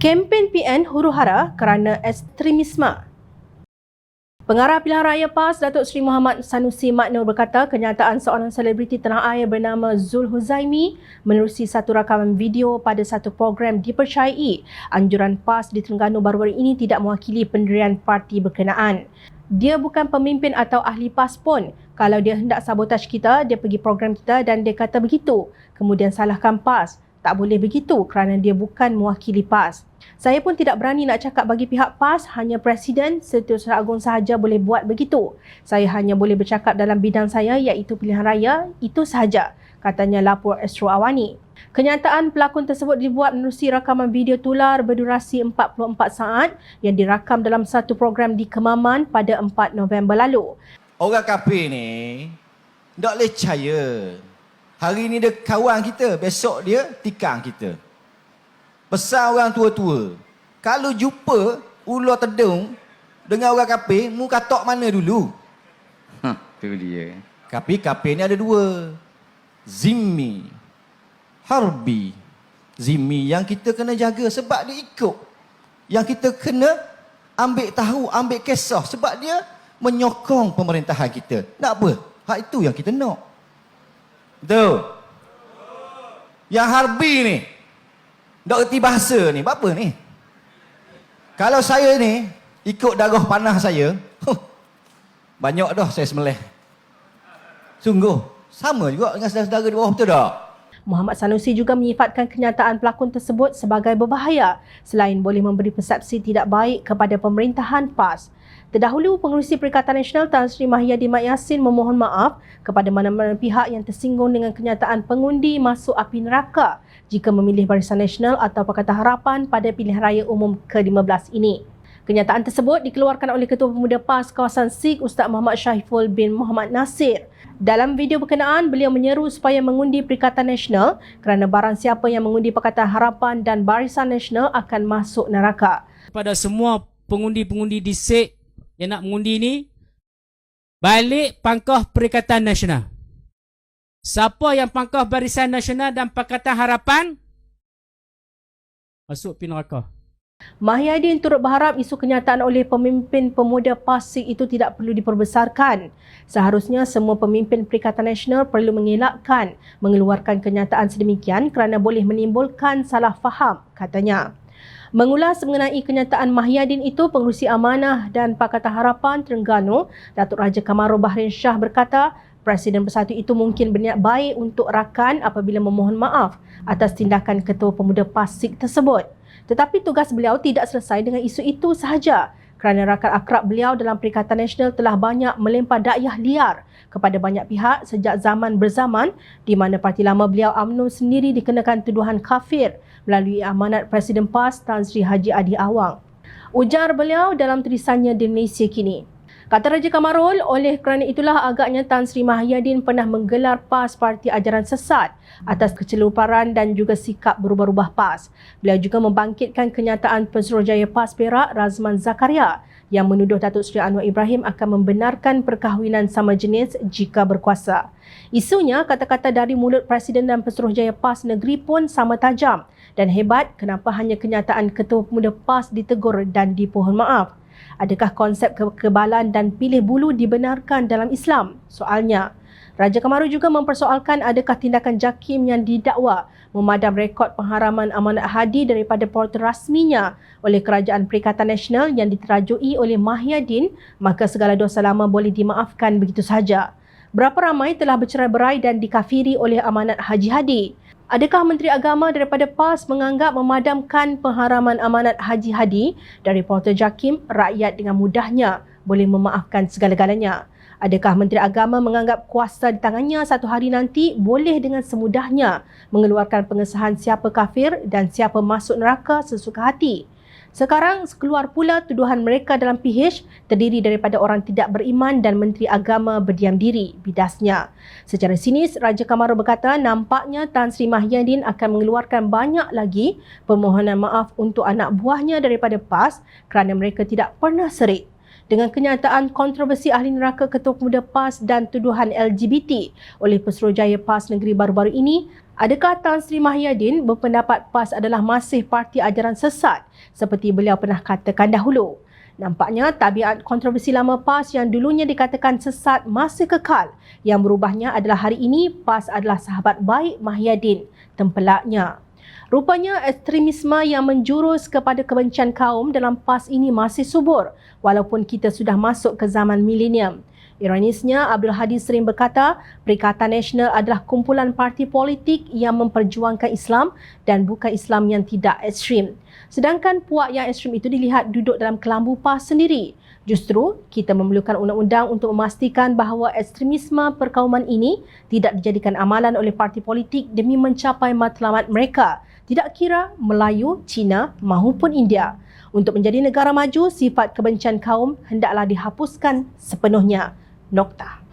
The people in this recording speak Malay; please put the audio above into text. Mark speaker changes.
Speaker 1: Kempen PN huru-hara kerana ekstremisme. Pengarah Pilihan Raya PAS Datuk Seri Muhammad Sanusi Maknur berkata kenyataan seorang selebriti tanah air bernama Zul Huzaimi menerusi satu rakaman video pada satu program dipercayai anjuran PAS di Terengganu baru-baru ini tidak mewakili pendirian parti berkenaan. Dia bukan pemimpin atau ahli PAS pun. Kalau dia hendak sabotaj kita, dia pergi program kita dan dia kata begitu. Kemudian salahkan PAS. Tak boleh begitu kerana dia bukan mewakili PAS. Saya pun tidak berani nak cakap bagi pihak PAS, hanya Presiden Setiausaha Agong sahaja boleh buat begitu. Saya hanya boleh bercakap dalam bidang saya iaitu pilihan raya, itu sahaja, katanya lapor Astro Awani. Kenyataan pelakon tersebut dibuat menerusi rakaman video tular berdurasi 44 saat yang dirakam dalam satu program di Kemaman pada 4 November lalu.
Speaker 2: Orang kafir ni tak boleh percaya. Hari ni dia kawan kita, besok dia tikang kita. Pesan orang tua-tua, kalau jumpa ular tedung dengan orang kafir, mu katok mana dulu?
Speaker 3: Tu dia.
Speaker 2: Kafir ni ada dua. Zimmi, harbi. Zimmi yang kita kena jaga sebab dia ikut. Yang kita kena ambil tahu, ambil kisah sebab dia menyokong pemerintahan kita. Nak apa? Hak itu yang kita nak. Betul? Yang harbi ni, tak erti bahasa ni, buat apa ni? Kalau saya ni, ikut darah panah saya, banyak dah saya sembelih. Sungguh, sama juga dengan saudara-saudara di bawah, betul tak?
Speaker 1: Muhammad Sanusi juga menyifatkan kenyataan pelakon tersebut sebagai berbahaya selain boleh memberi persepsi tidak baik kepada pemerintahan PAS. Terdahulu, Pengerusi Perikatan Nasional Tan Sri Mahyadin Mat Yassin memohon maaf kepada mana-mana pihak yang tersinggung dengan kenyataan pengundi masuk api neraka jika memilih Barisan Nasional atau Pakatan Harapan pada pilihan raya umum ke-15 ini. Kenyataan tersebut dikeluarkan oleh Ketua Pemuda PAS kawasan SIG Ustaz Muhammad Syahiful bin Muhammad Nasir. Dalam video berkenaan, beliau menyeru supaya mengundi Perikatan Nasional kerana barang siapa yang mengundi Pakatan Harapan dan Barisan Nasional akan masuk neraka.
Speaker 4: Kepada semua pengundi-pengundi di SIG yang nak mengundi ni, balik pangkah Perikatan Nasional. Siapa yang pangkah Barisan Nasional dan Pakatan Harapan, masuk pi neraka.
Speaker 1: Mahyadin turut berharap isu kenyataan oleh pemimpin pemuda PAS itu tidak perlu diperbesarkan. Seharusnya semua pemimpin Perikatan Nasional perlu mengelakkan mengeluarkan kenyataan sedemikian kerana boleh menimbulkan salah faham, katanya. Mengulas mengenai kenyataan Mahyadin itu, Pengerusi Amanah dan Pakatan Harapan Terengganu, Datuk Raja Kamaru Bahrin Shah berkata, Presiden Bersatu itu mungkin berniat baik untuk rakan apabila memohon maaf atas tindakan Ketua Pemuda PAS SIG tersebut. Tetapi tugas beliau tidak selesai dengan isu itu sahaja kerana rakan akrab beliau dalam Perikatan Nasional telah banyak melempar dakyah liar kepada banyak pihak sejak zaman berzaman di mana parti lama beliau UMNO sendiri dikenakan tuduhan kafir melalui amanat Presiden PAS Tan Sri Haji Adi Awang. Ujar beliau dalam tulisannya di Malaysia Kini. Kata Raja Kamarul, oleh kerana itulah agaknya Tan Sri Mahyadin pernah menggelar PAS parti ajaran sesat atas keceluparan dan juga sikap berubah-ubah PAS. Beliau juga membangkitkan kenyataan Pesuruhjaya PAS Perak Razman Zakaria yang menuduh Datuk Seri Anwar Ibrahim akan membenarkan perkahwinan sama jenis jika berkuasa. Isunya, kata-kata dari mulut Presiden dan Pesuruhjaya PAS negeri pun sama tajam dan hebat kenapa hanya kenyataan Ketua Pemuda PAS ditegur dan dipohon maaf. Adakah konsep kekebalan dan pilih bulu dibenarkan dalam Islam? Soalnya, Raja Kamaru juga mempersoalkan adakah tindakan JAKIM yang didakwa memadam rekod pengharaman amanat hadi daripada portal rasminya oleh Kerajaan Perikatan Nasional yang diterajui oleh Mahyadin, maka segala dosa lama boleh dimaafkan begitu sahaja. Berapa ramai telah bercerai-berai dan dikafiri oleh amanat Haji Hadi? Adakah Menteri Agama daripada PAS menganggap memadamkan pengharaman amanat Haji Hadi dari portal JAKIM, rakyat dengan mudahnya boleh memaafkan segala-galanya? Adakah Menteri Agama menganggap kuasa di tangannya satu hari nanti boleh dengan semudahnya mengeluarkan pengesahan siapa kafir dan siapa masuk neraka sesuka hati? Sekarang keluar pula tuduhan mereka dalam PH terdiri daripada orang tidak beriman dan Menteri Agama berdiam diri, bidasnya. Secara sinis, Raja Kamaru berkata nampaknya Tan Sri Mahyadin akan mengeluarkan banyak lagi permohonan maaf untuk anak buahnya daripada PAS kerana mereka tidak pernah serik. Dengan kenyataan kontroversi ahli neraka Ketua Pemuda PAS dan tuduhan LGBT oleh Pesuruhjaya PAS negeri baru-baru ini, Adakah Tan Sri Mahyadin berpendapat PAS adalah masih parti ajaran sesat seperti beliau pernah katakan dahulu? Nampaknya tabiat kontroversi lama PAS yang dulunya dikatakan sesat masih kekal. Yang berubahnya adalah hari ini PAS adalah sahabat baik Mahyadin, tempelaknya. Rupanya ekstremisme yang menjurus kepada kebencian kaum dalam PAS ini masih subur walaupun kita sudah masuk ke zaman milenium. Ironisnya, Abdul Hadi sering berkata, Perikatan Nasional adalah kumpulan parti politik yang memperjuangkan Islam dan bukan Islam yang tidak ekstrim. Sedangkan puak yang ekstrim itu dilihat duduk dalam kelambu PAS sendiri. Justru, kita memerlukan undang-undang untuk memastikan bahawa ekstremisme perkauman ini tidak dijadikan amalan oleh parti politik demi mencapai matlamat mereka, tidak kira Melayu, Cina maupun India. Untuk menjadi negara maju, sifat kebencian kaum hendaklah dihapuskan sepenuhnya. Nokta.